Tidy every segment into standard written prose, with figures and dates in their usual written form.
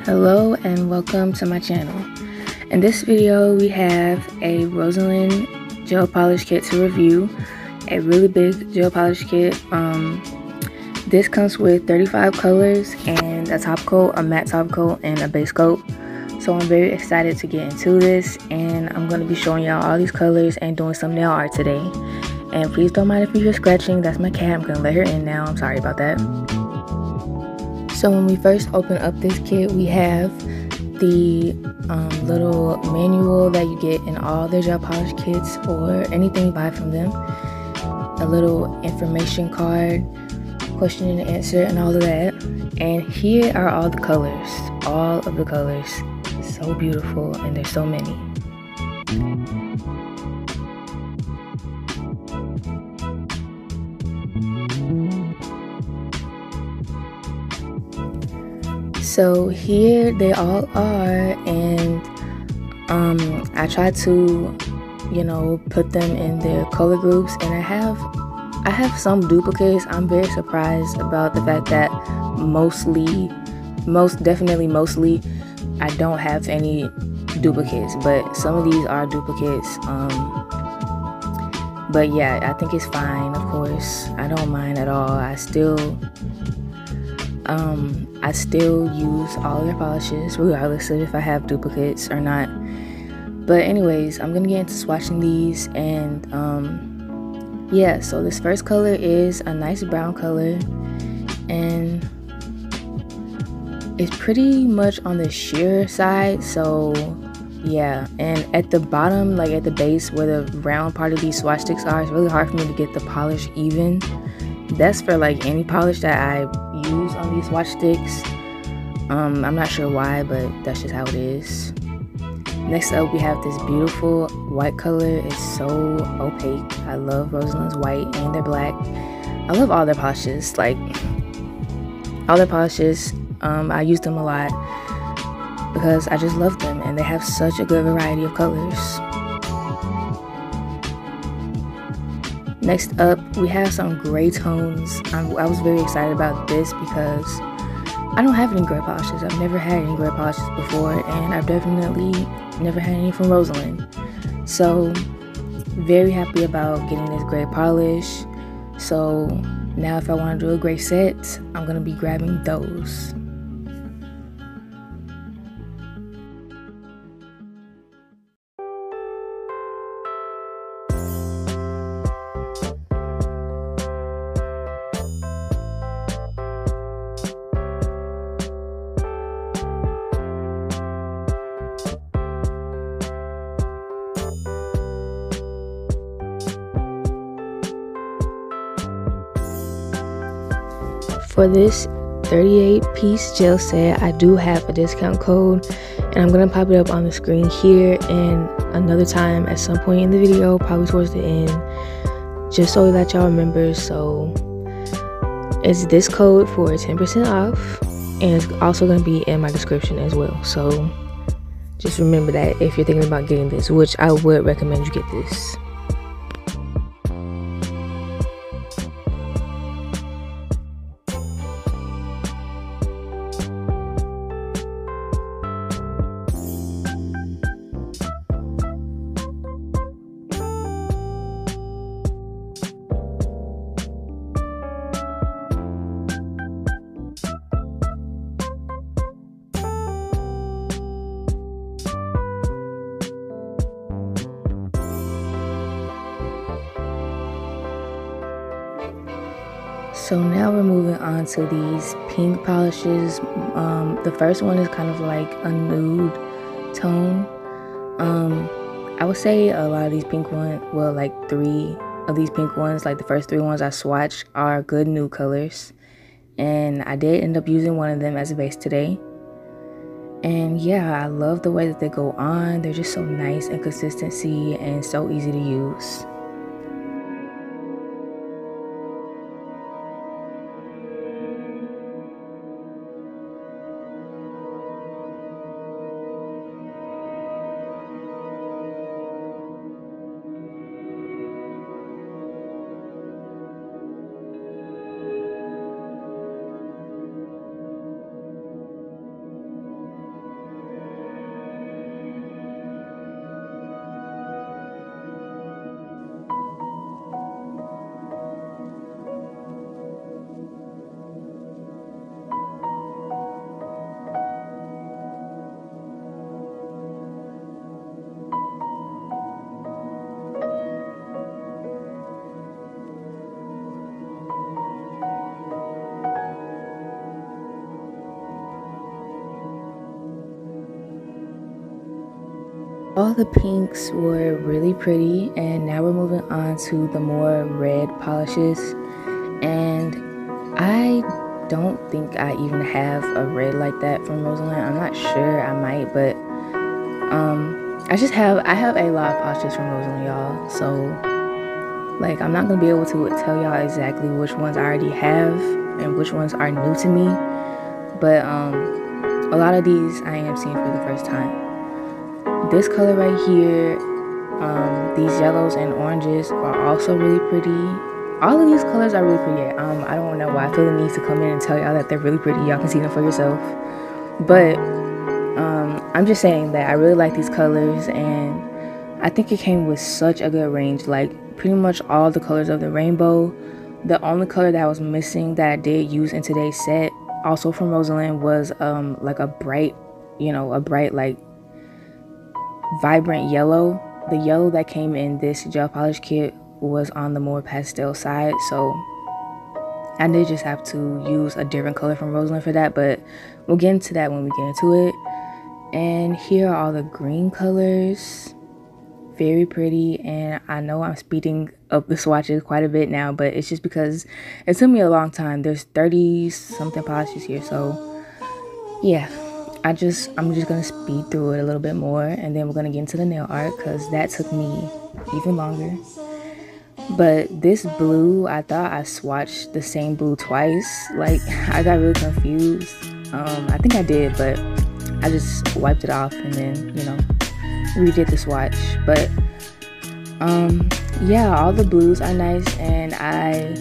Hello and welcome to my channel. In this video we have a Rosalind gel polish kit to review, a really big gel polish kit. This comes with 35 colors and a top coat, a matte top coat, and a base coat. So I'm very excited to get into this, and I'm going to be showing y'all all these colors and doing some nail art today. And please don't mind if you hear scratching, that's my cat. I'm going to let her in now, I'm sorry about that. So when we first open up this kit, we have the little manual that you get in all their gel polish kits or anything you buy from them. A little information card, question and answer, and all of that. And here are all the colors, all of the colors. So beautiful, and there's so many. So here they all are, and I tried to, put them in their color groups, and I have some duplicates. I'm very surprised about the fact that mostly I don't have any duplicates, but some of these are duplicates. But yeah, I think it's fine. Of course, I don't mind at all. I still use all their polishes regardless of if I have duplicates or not. But anyways, I'm gonna get into swatching these, and yeah, so this first color is a nice brown color, and it's pretty much on the sheer side. So yeah, and at the bottom, like at the base where the round part of these swatch sticks are, it's really hard for me to get the polish even. That's for like any polish that I use on these swatch sticks. I'm not sure why, but that's just how it is. Next up, we have this beautiful white color. It's so opaque. I love Rosalind's white and their black. I love all their polishes, like all their polishes. I use them a lot because I just love them, and they have such a good variety of colors. Next up, we have some gray tones. I was very excited about this because I don't have any gray polishes. I've never had any gray polishes before, and I've definitely never had any from Rosalind. So very happy about getting this gray polish. So now if I want to do a gray set, I'm going to be grabbing those. For this 38-piece gel set, I do have a discount code, and I'm going to pop it up on the screen here and another time at some point in the video, probably towards the end, just so that y'all remember. So it's this code for 10% off, and it's also going to be in my description as well. So just remember that if you're thinking about getting this, which I would recommend you get this. So now we're moving on to these pink polishes. The first one is kind of like a nude tone. I would say a lot of these pink ones, well, like 3 of these pink ones, like the first 3 ones I swatched, are good nude colors. And I did end up using one of them as a base today. And yeah, I love the way that they go on. They're just so nice in consistency and so easy to use. All the pinks were really pretty, and now we're moving on to the more red polishes. And I don't think I even have a red like that from Rosalind. I'm not sure, I might, but I have a lot of polishes from Rosalind, y'all. So like I'm not gonna be able to tell y'all exactly which ones I already have and which ones are new to me. But a lot of these I am seeing for the first time. This color right here, these yellows and oranges are also really pretty. All of these colors are really pretty. I don't know why I feel the need to come in and tell y'all that they're really pretty. Y'all can see them for yourself. But I'm just saying that I really like these colors, and I think it came with such a good range. Like pretty much all the colors of the rainbow. The only color that was missing that I did use in today's set, also from Rosalind, was like a bright, like vibrant yellow. The yellow that came in this gel polish kit was on the more pastel side, so I did just have to use a different color from Rosalind for that, but we'll get into that when we get into it. And here are all the green colors, very pretty. And I know I'm speeding up the swatches quite a bit now, but it's just because it took me a long time. There's 30 something polishes here, so yeah, I'm just gonna speed through it a little bit more, and then we're gonna get into the nail art because that took me even longer. But this blue, I thought I swatched the same blue twice. Like I got really confused. I think I did, but I just wiped it off and then redid the swatch. But yeah, all the blues are nice, and I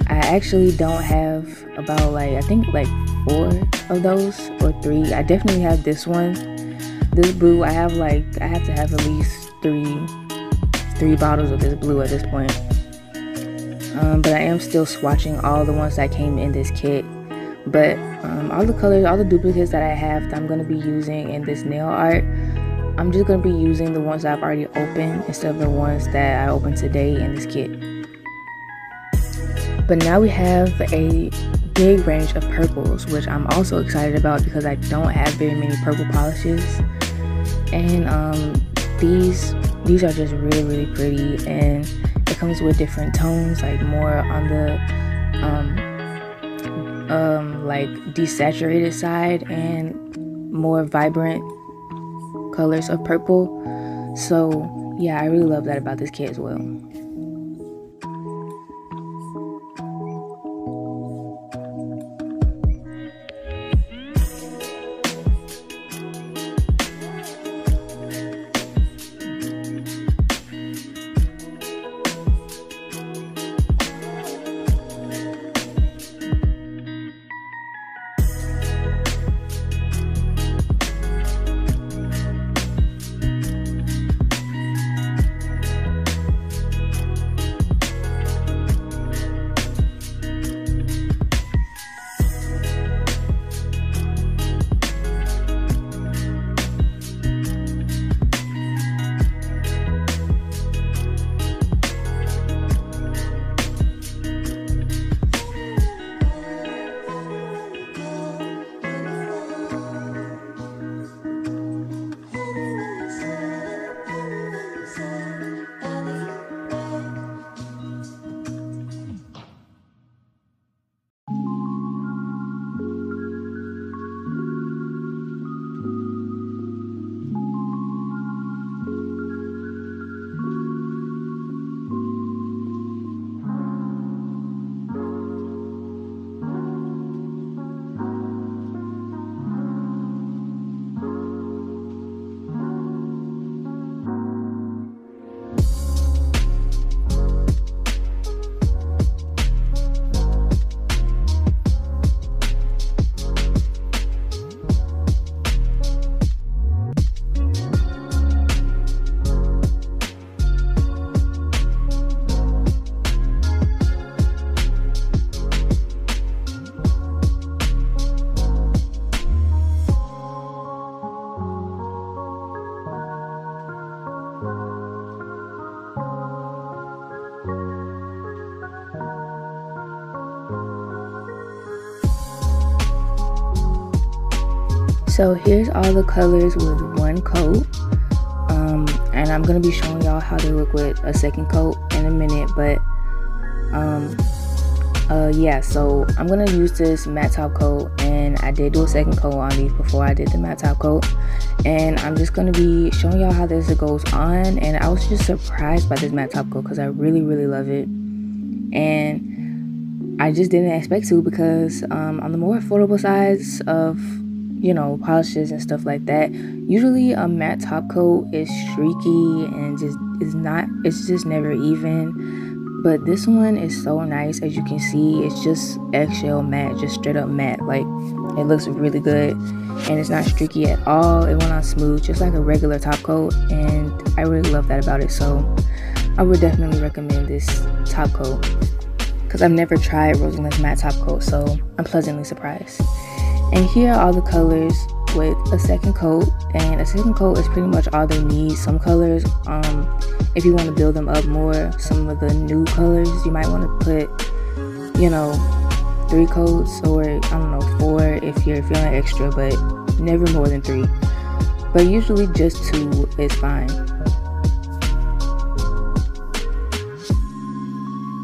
actually don't have about like I think like 4 of those or 3. I definitely have this one, this blue. I have to have at least three bottles of this blue at this point. But I am still swatching all the ones that came in this kit. But all the colors, all the duplicates that I have that I'm going to be using in this nail art, I'm just going to be using the ones that I've already opened instead of the ones that I opened today in this kit. But now we have a big range of purples, which I'm also excited about because I don't have very many purple polishes. And these are just really pretty, and it comes with different tones, like more on the like desaturated side and more vibrant colors of purple. So yeah, I really love that about this kit as well. So here's all the colors with one coat. I'm gonna be showing y'all how they look with a second coat in a minute. But yeah, so I'm gonna use this matte top coat, and I did do a second coat on these before I did the matte top coat, and I'm just gonna be showing y'all how this goes on. And I was just surprised by this matte top coat because I really love it, and I just didn't expect to, because on the more affordable sides of, you know, polishes and stuff like that, usually a matte top coat is streaky and it's just never even. But this one is so nice. As you can see, it's just eggshell matte, just straight up matte. Like, it looks really good, and it's not streaky at all. It went on smooth, just like a regular top coat, and I really love that about it. So I would definitely recommend this top coat, because I've never tried Rosalind's matte top coat, so I'm pleasantly surprised. And here are all the colors with a second coat, and a second coat is pretty much all they need. Some colors, if you want to build them up more, some of the new colors, you might want to put, you know, 3 coats, or I don't know, 4 if you're feeling extra, but never more than 3. But usually just 2 is fine.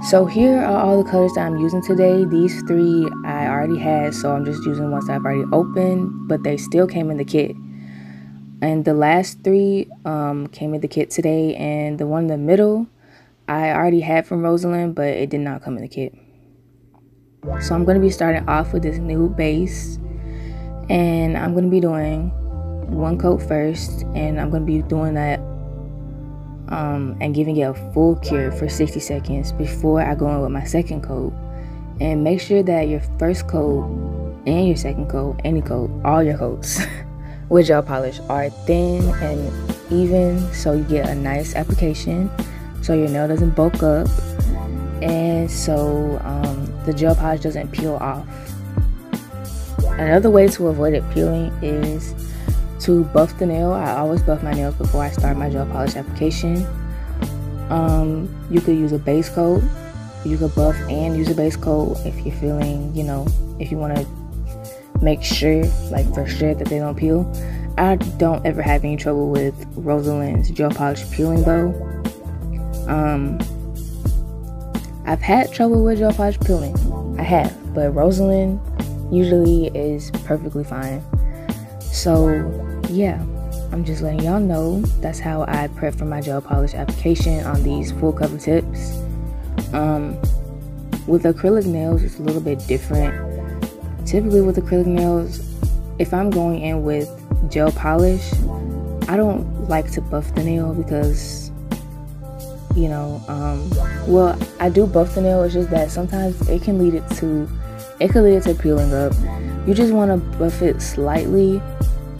So here are all the colors that I'm using today. These 3 I already had, so I'm just using ones that I've already opened, but they still came in the kit. And the last 3 came in the kit today, and the one in the middle I already had from Rosalind, but it did not come in the kit. So I'm going to be starting off with this new base, and I'm going to be doing 1 coat first, and I'm going to be doing that and giving it a full cure for 60 seconds before I go in with my second coat. And make sure that your first coat and your second coat, any coat, all your coats with gel polish are thin and even, so you get a nice application, so your nail doesn't bulk up, and so the gel polish doesn't peel off. Another way to avoid it peeling is to buff the nail. I always buff my nails before I start my gel polish application. You could use a base coat. You could buff and use a base coat if you're feeling, you know, if you want to make sure, like for sure, that they don't peel. I don't ever have any trouble with Rosalind's gel polish peeling though. I've had trouble with gel polish peeling. I have, but Rosalind usually is perfectly fine. So yeah, I'm just letting y'all know that's how I prep for my gel polish application on these full cover tips. With acrylic nails, it's a little bit different. Typically with acrylic nails, if I'm going in with gel polish, I don't like to buff the nail because, you know, well, I do buff the nail. It's just that sometimes it can lead it to peeling up. You just want to buff it slightly.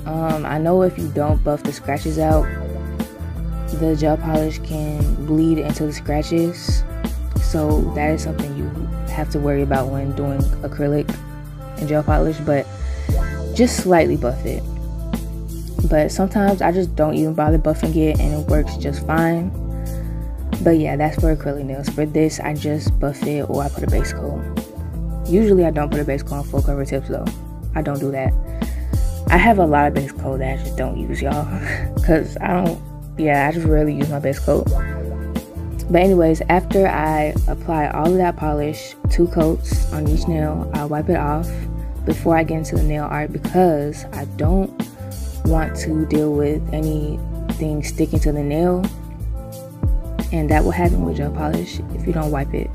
I know if you don't buff the scratches out, the gel polish can bleed into the scratches, so that is something you have to worry about when doing acrylic and gel polish. But just slightly buff it. But sometimes I just don't even bother buffing it and it works just fine. But yeah, that's for acrylic nails. For this, I just buff it or I put a base coat. Usually I don't put a base coat on full cover tips though. I don't do that. I have a lot of base coat that I just don't use, y'all, because I just rarely use my base coat. But anyways, after I apply all of that polish, 2 coats on each nail, I wipe it off before I get into the nail art, because I don't want to deal with anything sticking to the nail, and that will happen with gel polish if you don't wipe it.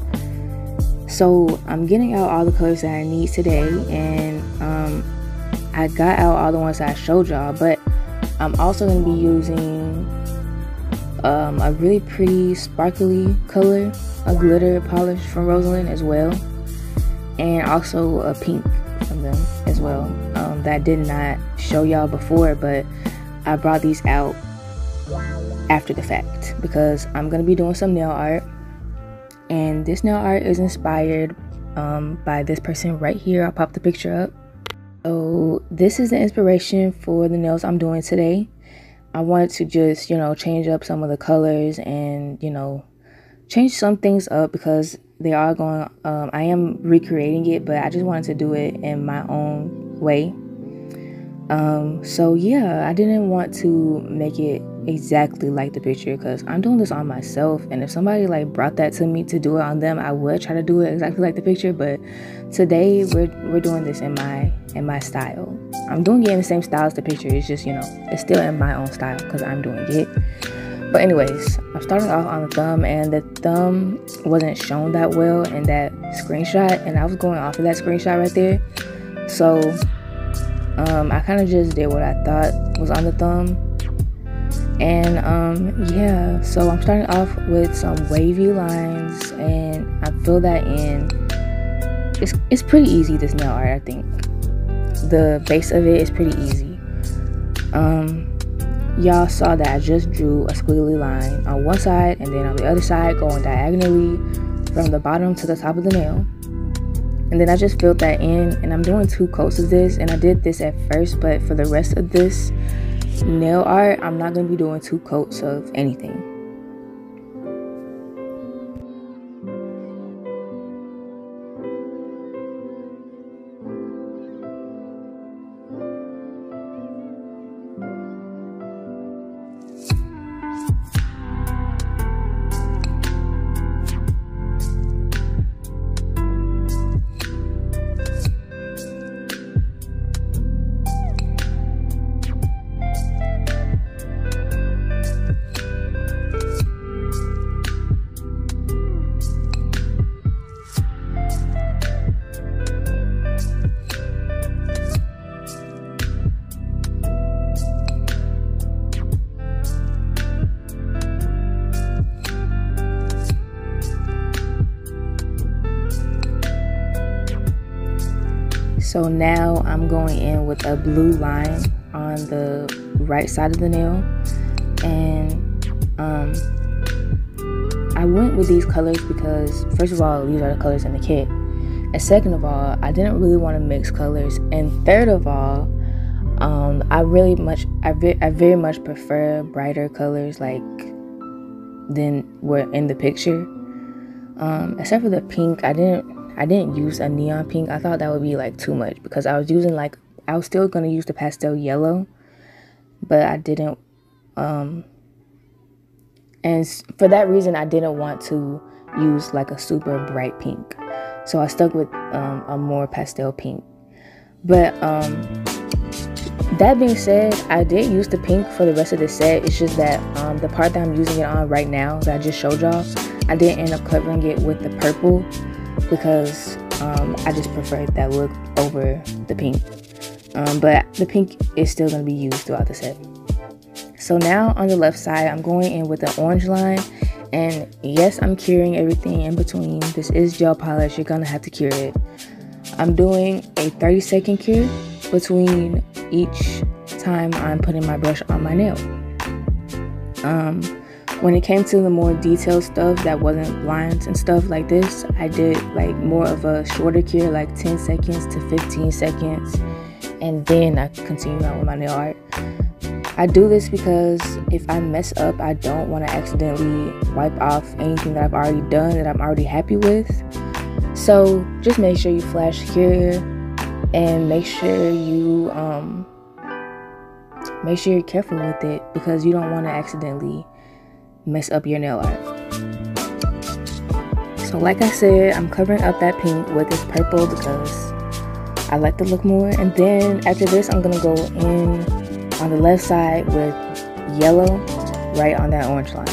So I'm getting out all the colors that I need today, and I got out all the ones that I showed y'all, but I'm also going to be using a really pretty sparkly color, a glitter polish from Rosalind as well, and also a pink from them as well, that I did not show y'all before, but I brought these out after the fact because I'm going to be doing some nail art, and this nail art is inspired by this person right here. I'll pop the picture up. So this is the inspiration for the nails I'm doing today. I wanted to just, you know, change up some of the colors and, you know, change some things up because they are going, I am recreating it, but I just wanted to do it in my own way. So yeah, I didn't want to make it exactly like the picture, because I'm doing this on myself, and if somebody like brought that to me to do it on them, I would try to do it exactly like the picture. But today we're doing this in my style. I'm doing it in the same style as the picture. It's just, you know, it's still in my own style because I'm doing it. But anyways, I'm starting off on the thumb, and the thumb wasn't shown that well in that screenshot, and I was going off of that screenshot right there. So I kind of just did what I thought was on the thumb. And yeah, so I'm starting off with some wavy lines, and I fill that in. It's pretty easy, this nail art. I think the base of it is pretty easy. Y'all saw that I just drew a squiggly line on one side, and then on the other side going diagonally from the bottom to the top of the nail. And then I just filled that in, and I'm doing 2 coats of this, and I did this at first, but for the rest of this nail art, I'm not going to be doing 2 coats of anything. So now I'm going in with a blue line on the right side of the nail, and I went with these colors because first of all, these are the colors in the kit, and second of all, I didn't really want to mix colors, and third of all, I very much prefer brighter colors like than were in the picture. Except for the pink, I didn't use a neon pink. I thought that would be like too much because I was still gonna use the pastel yellow, but I didn't. And for that reason, I didn't want to use like a super bright pink, so I stuck with a more pastel pink. But that being said, I did use the pink for the rest of the set. It's just that the part that I'm using it on right now that I just showed y'all, I didn't end up covering it with the purple because I just preferred that look over the pink. But the pink is still going to be used throughout the set. So now on the left side, I'm going in with an orange line. And yes, I'm curing everything in between. This is gel polish. You're going to have to cure it. I'm doing a 30-second cure between each time I'm putting my brush on my nail. When it came to the more detailed stuff that wasn't lines and stuff like this, I did like more of a shorter cure, like 10 seconds to 15 seconds, and then I continue on with my nail art. I do this because if I mess up, I don't want to accidentally wipe off anything that I've already done that I'm already happy with. So just make sure you flash cure, and make sure you're careful with it because you don't want to accidentally mess up your nail art. So like I said, I'm covering up that pink with this purple because I like the look more. And then after this, I'm gonna go in on the left side with yellow right on that orange line.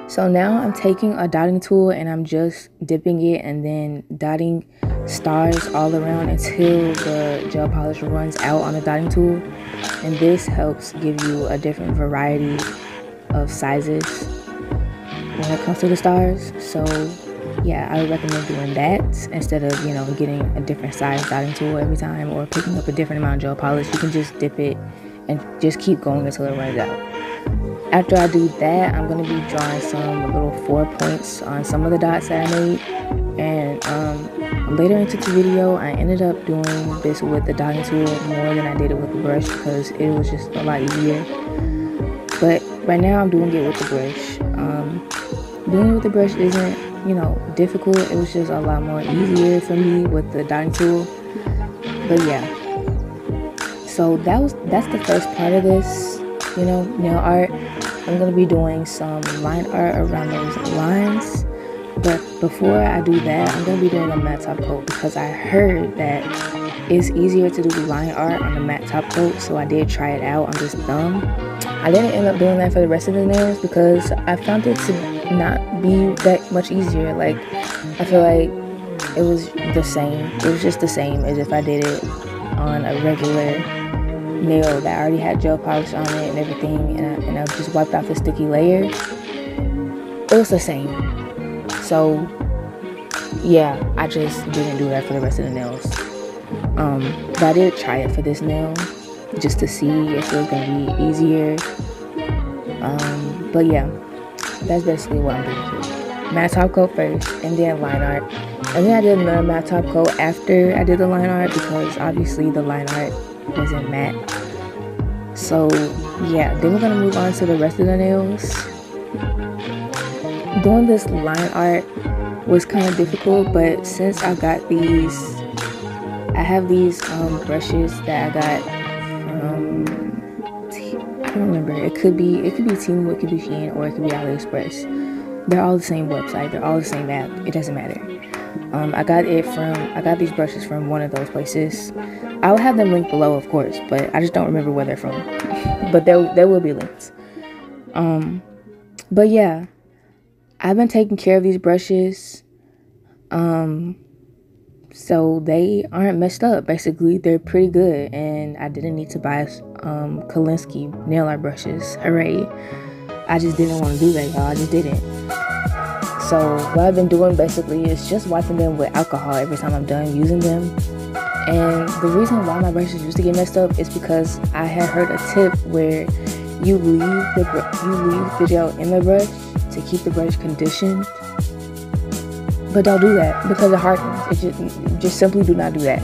So now I'm taking a dotting tool and I'm just dipping it and then dotting stars all around until the gel polish runs out on the dotting tool. And this helps give you a different variety of sizes when it comes to the stars. So yeah, I would recommend doing that instead of, you know, getting a different size dotting tool every time or picking up a different amount of gel polish. You can just dip it and just keep going until it runs out. After I do that, I'm going to be drawing some little 4 points on some of the dots that I made. And later into the video, I ended up doing this with the dotting tool more than I did it with the brush because it was just a lot easier. But right now I'm doing it with the brush. Doing it with the brush isn't, you know, difficult. It was just a lot more easier for me with the dotting tool. But yeah, so that's the first part of this, you know, nail art. I'm going to be doing some line art around those lines. But before I do that, I'm going to be doing a matte top coat because I heard that it's easier to do line art on a matte top coat. So I did try it out on this thumb. I didn't end up doing that for the rest of the nails because I found it to not be that much easier. Like, I feel like it was the same. It was just the same as if I did it on a regular nail that already had gel polish on it and everything, and I just wiped off the sticky layer. It was the same. So yeah, I just didn't do that for the rest of the nails. But I did try it for this nail just to see if it was gonna be easier. But yeah, that's basically what I'm doing here. Matte top coat first and then line art, and then I did another matte top coat after I did the line art because obviously the line art wasn't matte. So yeah, then we're gonna move on to the rest of the nails. Doing this line art was kind of difficult, but since I got these, I have these brushes that I got from, I don't remember, it could be Temu, it could be Shein, or it could be AliExpress. They're all the same website, they're all the same app, it doesn't matter. I got these brushes from one of those places. I'll have them linked below, of course, but I just don't remember where they're from. But there will be links. But yeah, I've been taking care of these brushes, so they aren't messed up. Basically, they're pretty good, and I didn't need to buy COLLAB nail art brushes. Hooray! I just didn't want to do that, y'all. I just didn't. So what I've been doing basically is just wiping them with alcohol every time I'm done using them. And the reason why my brushes used to get messed up is because I had heard a tip where you leave the gel in the brush to keep the brush conditioned. But don't do that because it hardens. It just simply do not do that.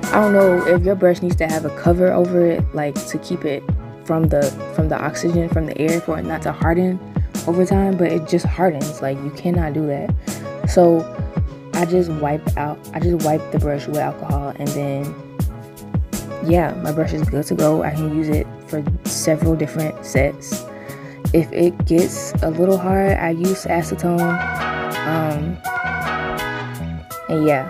I don't know if your brush needs to have a cover over it, like to keep it from the oxygen from the air for it not to harden over time, but it just hardens. Like, you cannot do that. So I just wipe the brush with alcohol, and then yeah, my brush is good to go. I can use it for several different sets. If it gets a little hard, I use acetone. And yeah,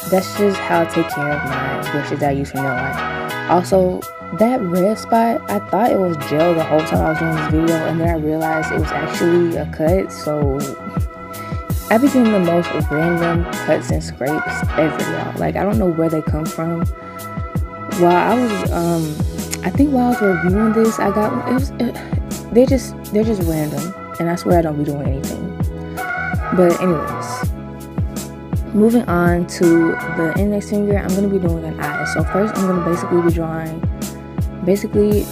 that's just how I take care of my brushes that I use for nail art. Also, that red spot, I thought it was gel the whole time I was doing this video, and then I realized it was actually a cut. So I be getting the most random cuts and scrapes ever, y'all. Like, I don't know where they come from. While I was reviewing this, I got they're just random, and I swear I don't be doing anything. But anyways, moving on to the index finger, I'm gonna be doing an eye. So first, I'm gonna basically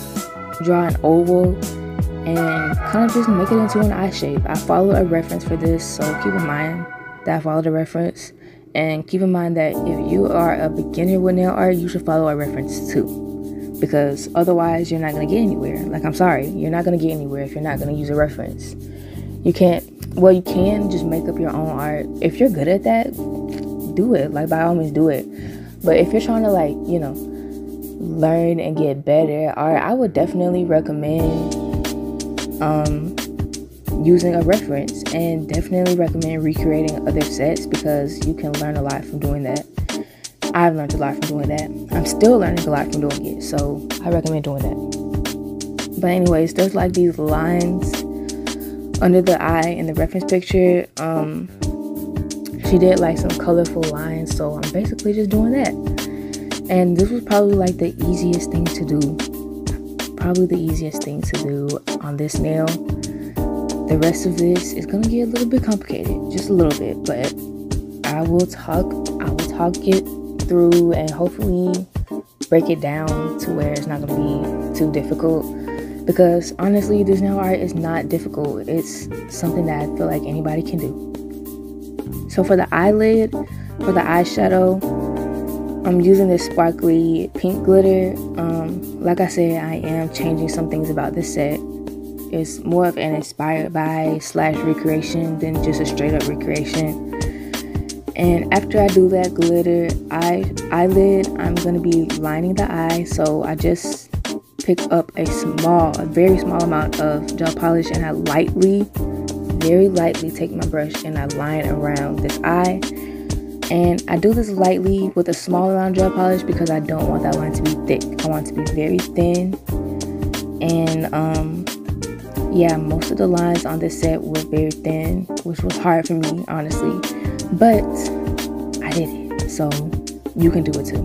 draw an oval and kind of just make it into an eye shape. I follow a reference for this, so keep in mind that I followed a reference, and keep in mind that if you are a beginner with nail art, you should follow a reference too, because otherwise you're not going to get anywhere. Like, I'm sorry, you're not going to get anywhere if you're not going to use a reference. You can just make up your own art. If you're good at that, do it. Like, by all means, do it. But if you're trying to, like, you know, learn and get better at art, I would definitely recommend using a reference, and definitely recommend recreating other sets because you can learn a lot from doing that. I've learned a lot from doing that. I'm still learning a lot from doing it, so I recommend doing that. But anyways, there's like these lines under the eye in the reference picture. she did like some colorful lines, so I'm basically just doing that. And this was probably like the easiest thing to do. Probably the easiest thing to do on this nail. The rest of this is gonna get a little bit complicated, just a little bit, but I will talk it through and hopefully break it down to where it's not gonna be too difficult. Because honestly, this nail art is not difficult. It's something that I feel like anybody can do. So for the eyelid, for the eyeshadow, I'm using this sparkly pink glitter. Like I said, I am changing some things about this set. It's more of an inspired by / recreation than just a straight up recreation. And after I do that glitter eyelid, I'm going to be lining the eye. So I just pick up a very small amount of gel polish, and I very lightly take my brush and I line around this eye. And I do this lightly with a small amount of gel polish because I don't want that line to be thick. I want it to be very thin. And yeah, most of the lines on this set were very thin, which was hard for me, honestly. But I did it, so you can do it too.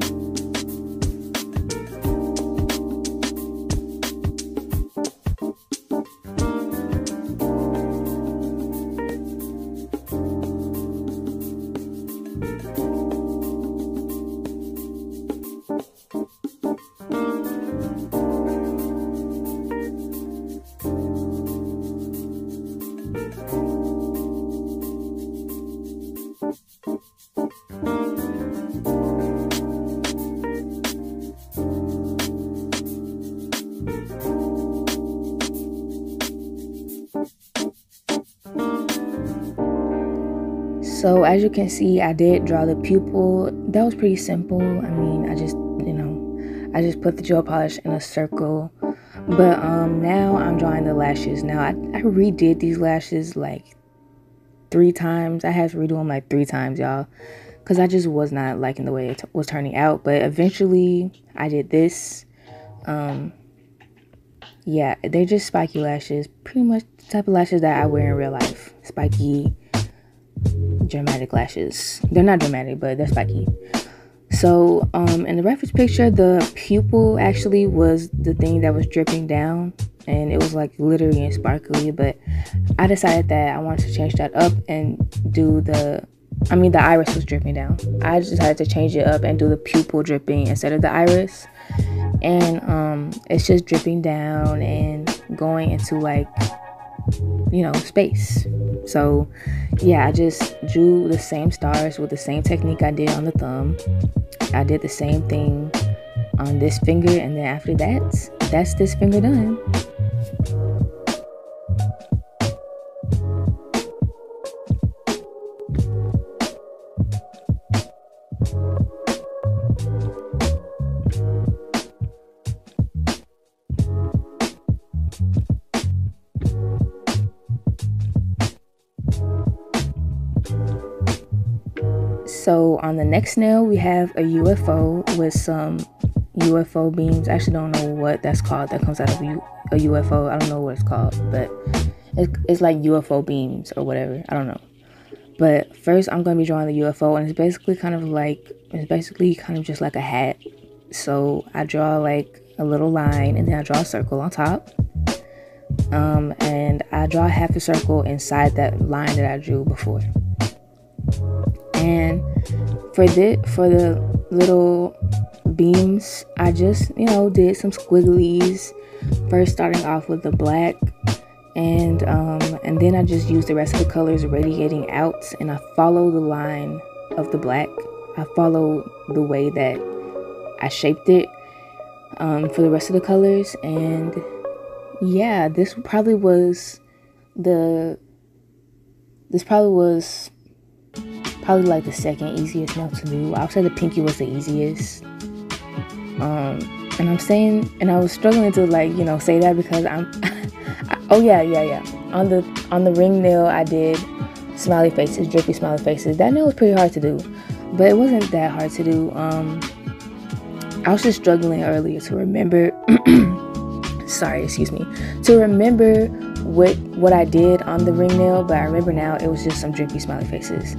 So as you can see, I did draw the pupil. That was pretty simple. I mean, I just put the gel polish in a circle. But now I'm drawing the lashes. Now I redid these lashes like 3 times. I had to redo them like 3 times, y'all, because I just was not liking the way it was turning out. But eventually I did this. Yeah, they're just spiky lashes, pretty much the type of lashes that I wear in real life. Spiky, dramatic lashes. They're not dramatic, but they're spiky. So in the reference picture, the pupil actually was the thing that was dripping down, and it was like glittery and sparkly. But I decided that I wanted to change that up and do the iris was dripping down. I just decided to change it up and do the pupil dripping instead of the iris. And it's just dripping down and going into like, you know, space. So yeah, I just drew the same stars with the same technique I did on the thumb. I did the same thing on this finger, and then after that, that's this finger done. So on the next nail, we have a UFO with some UFO beams. I actually don't know what that's called. That comes out of a UFO. I don't know what it's called, but it's like UFO beams or whatever. I don't know. But first, I'm going to be drawing the UFO, and it's basically kind of just like a hat. So I draw like a little line, and then I draw a circle on top. And I draw half a circle inside that line that I drew before. And for the little beams, I just, you know, did some squigglies, first starting off with the black, and then I just used the rest of the colors radiating out, and I follow the line of the black. I follow the way that I shaped it for the rest of the colors. And yeah, this probably was like the second easiest nail to do. I would say the pinky was the easiest. And I was struggling to, like, you know, say that because oh yeah. On the ring nail, I did smiley faces, drippy smiley faces. That nail was pretty hard to do, but it wasn't that hard to do. I was just struggling earlier to remember to remember what I did on the ring nail, but I remember now it was just some drippy smiley faces.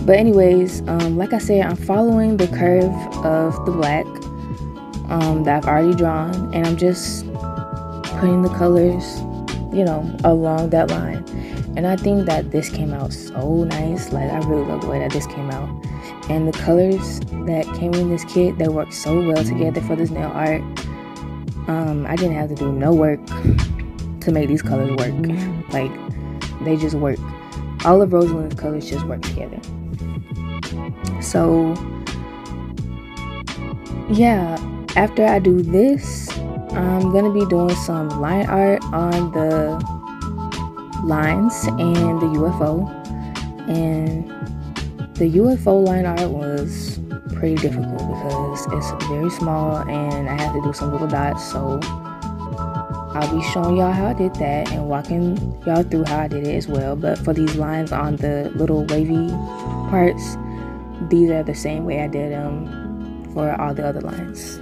But anyways, like I said, I'm following the curve of the black that I've already drawn, and I'm just putting the colors, you know, along that line. And I think that this came out so nice. Like, I really love the way that this came out. And the colors that came in this kit, they work so well together for this nail art. I didn't have to do no work to make these colors work. Like, they just work. All of Rosalind's colors just work together. So yeah, after I do this, I'm gonna be doing some line art on the lines and the UFO. And the UFO line art was pretty difficult because it's very small and I have to do some little dots. So I'll be showing y'all how I did that and walking y'all through how I did it as well. But for these lines on the little wavy parts, these are the same way I did them for all the other lines.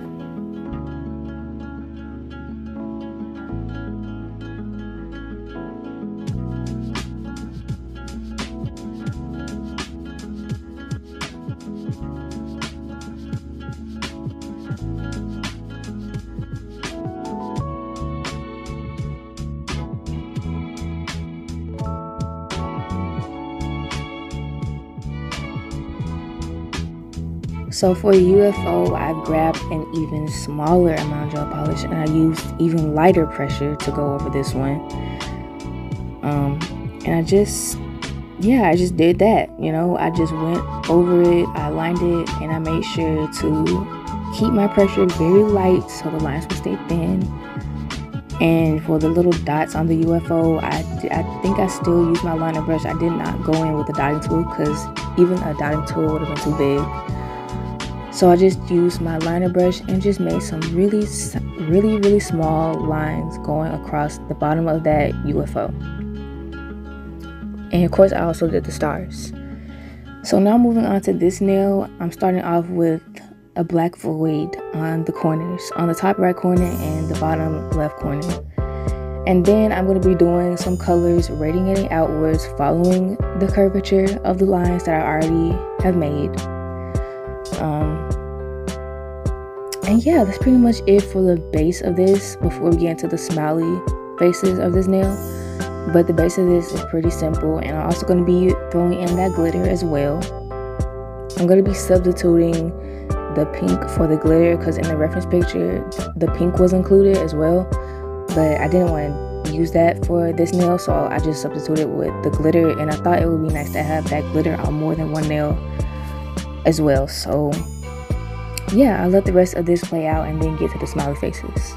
So for UFO, I grabbed an even smaller amount of gel polish and I used even lighter pressure to go over this one. And I just did that, you know. I just went over it, I lined it, and I made sure to keep my pressure very light so the lines would stay thin. And for the little dots on the UFO, I think I still used my liner brush. I did not go in with the dotting tool because even a dotting tool would have been too big. So I just used my liner brush and just made some really small lines going across the bottom of that UFO. And of course, I also did the stars. So now moving on to this nail, I'm starting off with a black void on the corners, on the top right corner and the bottom left corner. And then I'm going to be doing some colors radiating outwards, following the curvature of the lines that I already have made. And yeah, that's pretty much it for the base of this before we get into the smiley faces of this nail. But the base of this is pretty simple, and I'm also going to be throwing in that glitter as well. I'm going to be substituting the pink for the glitter because in the reference picture the pink was included as well, but I didn't want to use that for this nail, so I just substituted with the glitter, and I thought it would be nice to have that glitter on more than one nail as well. So yeah, I'll let the rest of this play out and then get to the smiley faces.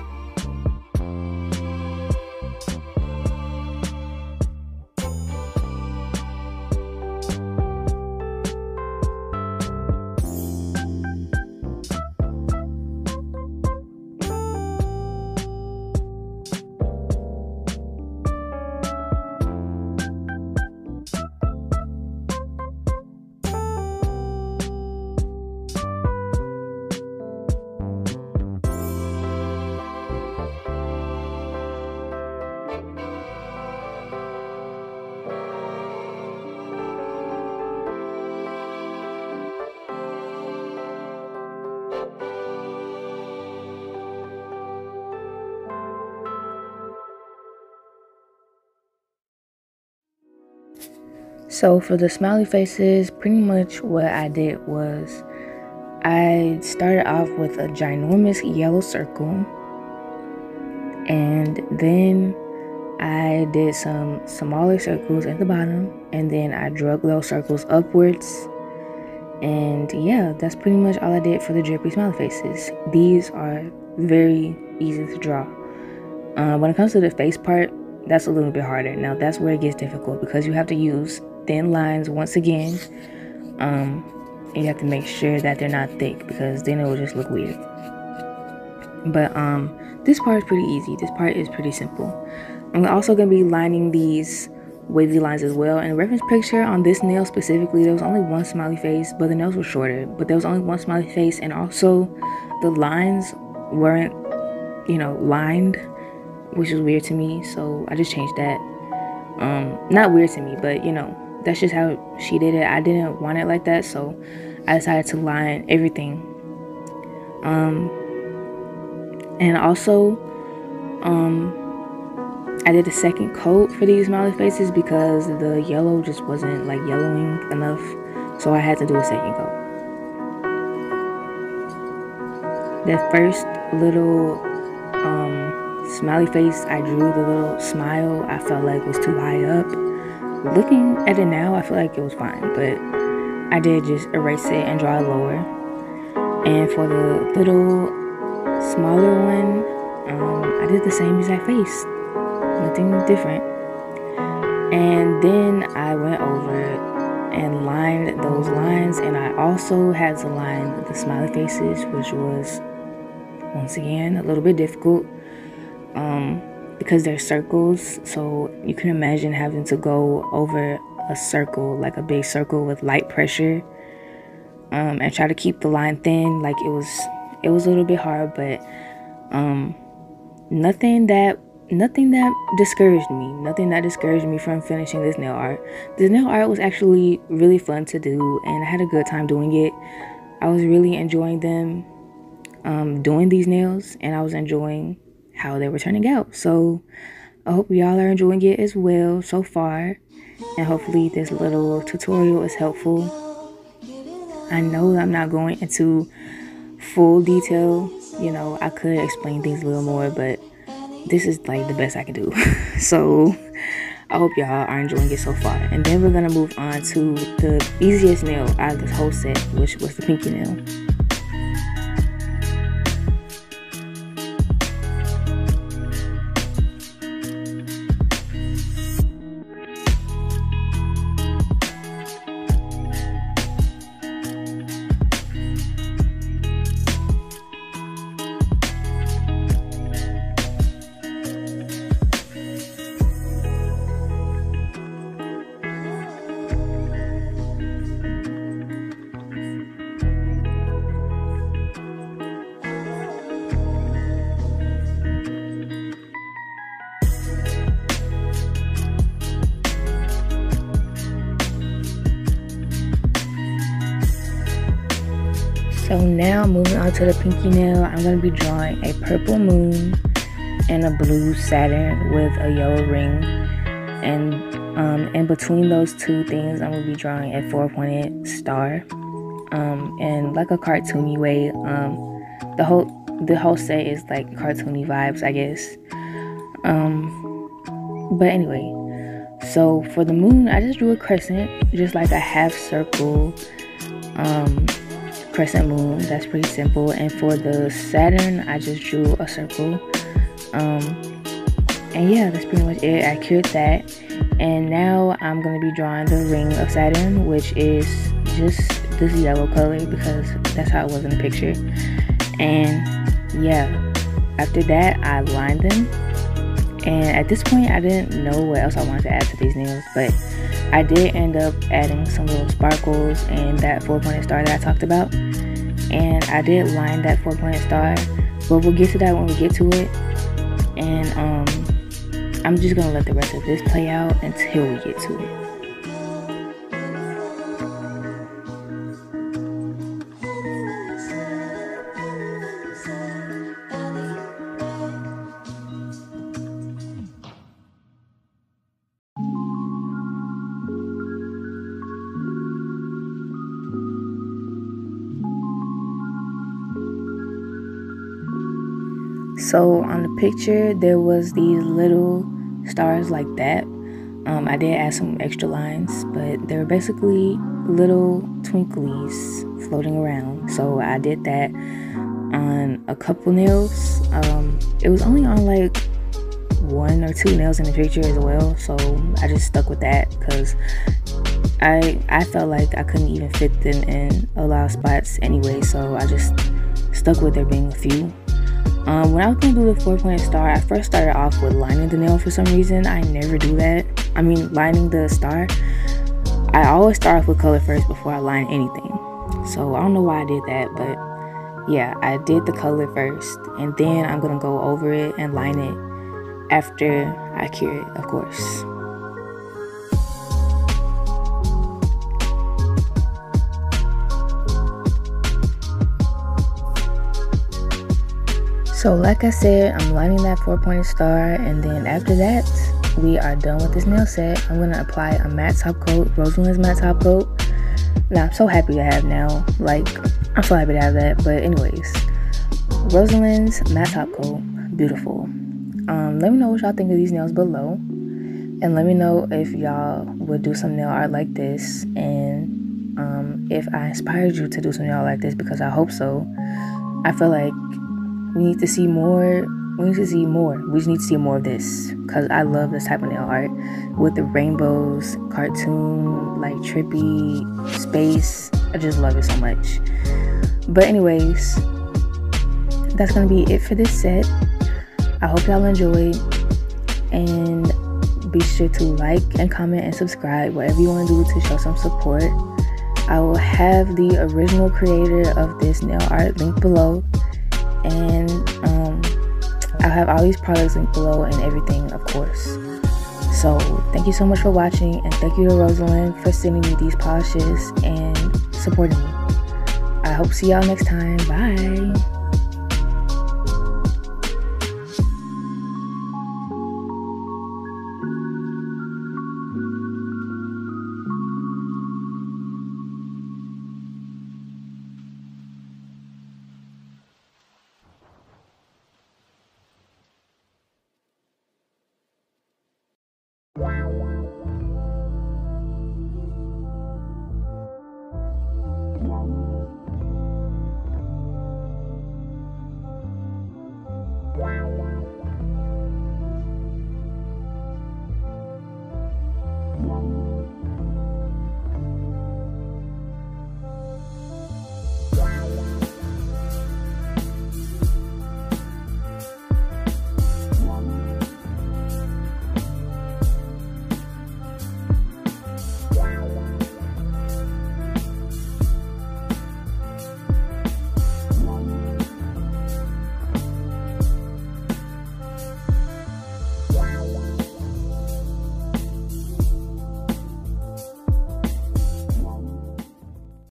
So for the smiley faces, pretty much what I did was I started off with a ginormous yellow circle, and then I did some smaller circles at the bottom, and then I drug those circles upwards. And yeah, that's pretty much all I did for the drippy smiley faces. These are very easy to draw. When it comes to the face part, that's a little bit harder. Now that's where it gets difficult because you have to use thin lines once again, and you have to make sure that they're not thick because then it will just look weird. But this part is pretty easy. This part is pretty simple. I'm also going to be lining these wavy lines as well. In the reference picture on this nail specifically, there was only one smiley face, but the nails were shorter, but there was only one smiley face, and also the lines weren't, you know, lined, which is weird to me, so I just changed that. Not weird to me, but you know, that's just how she did it. I didn't want it like that, so I decided to line everything. And also, I did a second coat for these smiley faces because the yellow just wasn't like yellowing enough, so I had to do a second coat. The first little smiley face I drew, the little smile, I felt like was too high up. Looking at it now, I feel like it was fine, but I did just erase it and draw it lower. And for the little smaller one, I did the same exact face, nothing different. And then I went over and lined those lines, and I also had to line the smiley faces, which was once again a little bit difficult because they're circles, so you can imagine having to go over a circle, like a big circle with light pressure, and try to keep the line thin. Like it was a little bit hard, but nothing that discouraged me from finishing this nail art. This nail art was actually really fun to do, and I had a good time doing it. I was really enjoying them, doing these nails, and I was enjoying how they were turning out. So I hope y'all are enjoying it as well so far, and hopefully this little tutorial is helpful. I know I'm not going into full detail, you know, I could explain things a little more, but this is like the best I can do. So I hope y'all are enjoying it so far. And then we're gonna move on to the easiest nail out of this whole set, which was the pinky nail. So now moving on to the pinky nail, I'm going to be drawing a purple moon and a blue Saturn with a yellow ring. And in between those two things, I'm going to be drawing a 4-pointed star. In like a cartoony way. The whole set is like cartoony vibes, I guess. But anyway, so for the moon, I just drew a crescent, just like a half circle. Crescent moon, that's pretty simple. And for the Saturn, I just drew a circle. And yeah, that's pretty much it. I cured that, and now I'm gonna be drawing the ring of Saturn, which is just this yellow color because that's how it was in the picture. And yeah, after that I lined them, and at this point I didn't know what else I wanted to add to these nails, but I did end up adding some little sparkles and that 4-pointed star that I talked about. And I did line that 4-pointed star, but we'll get to that when we get to it. And I'm just gonna let the rest of this play out until we get to it. So on the picture, there was these little stars like that. I did add some extra lines, but they were basically little twinklies floating around. So I did that on a couple nails. It was only on like 1 or 2 nails in the picture as well. So I just stuck with that because I felt like I couldn't even fit them in a lot of spots anyway. So I just stuck with there being a few. When I was going to do the 4-pointed star, I first started off with lining the nail for some reason. I never do that. I mean, lining the star. I always start off with color first before I line anything. So I don't know why I did that, but yeah, I did the color first. And then I'm going to go over it and line it after I cure it, of course. So like I said, I'm lining that 4-pointed star, and then after that, we are done with this nail set. I'm going to apply a matte top coat, Rosalind's matte top coat. Now, I'm so happy to have now. Like, I'm so happy to have that. But anyways, Rosalind's matte top coat, beautiful. Let me know what y'all think of these nails below. And let me know if y'all would do some nail art like this. And if I inspired you to do some nail art like this, because I hope so. I feel like we need to see more. We just need to see more of this, because I love this type of nail art with the rainbows, cartoon, like trippy, space. I just love it so much. But anyways, that's gonna be it for this set. I hope y'all enjoyed, and be sure to like and comment and subscribe, whatever you want to do to show some support. I will have the original creator of this nail art linked below, and I'll have all these products linked below and everything, of course. So thank you so much for watching, and thank you to Rosalind for sending me these polishes and supporting me. I hope to see y'all next time. Bye. Wow.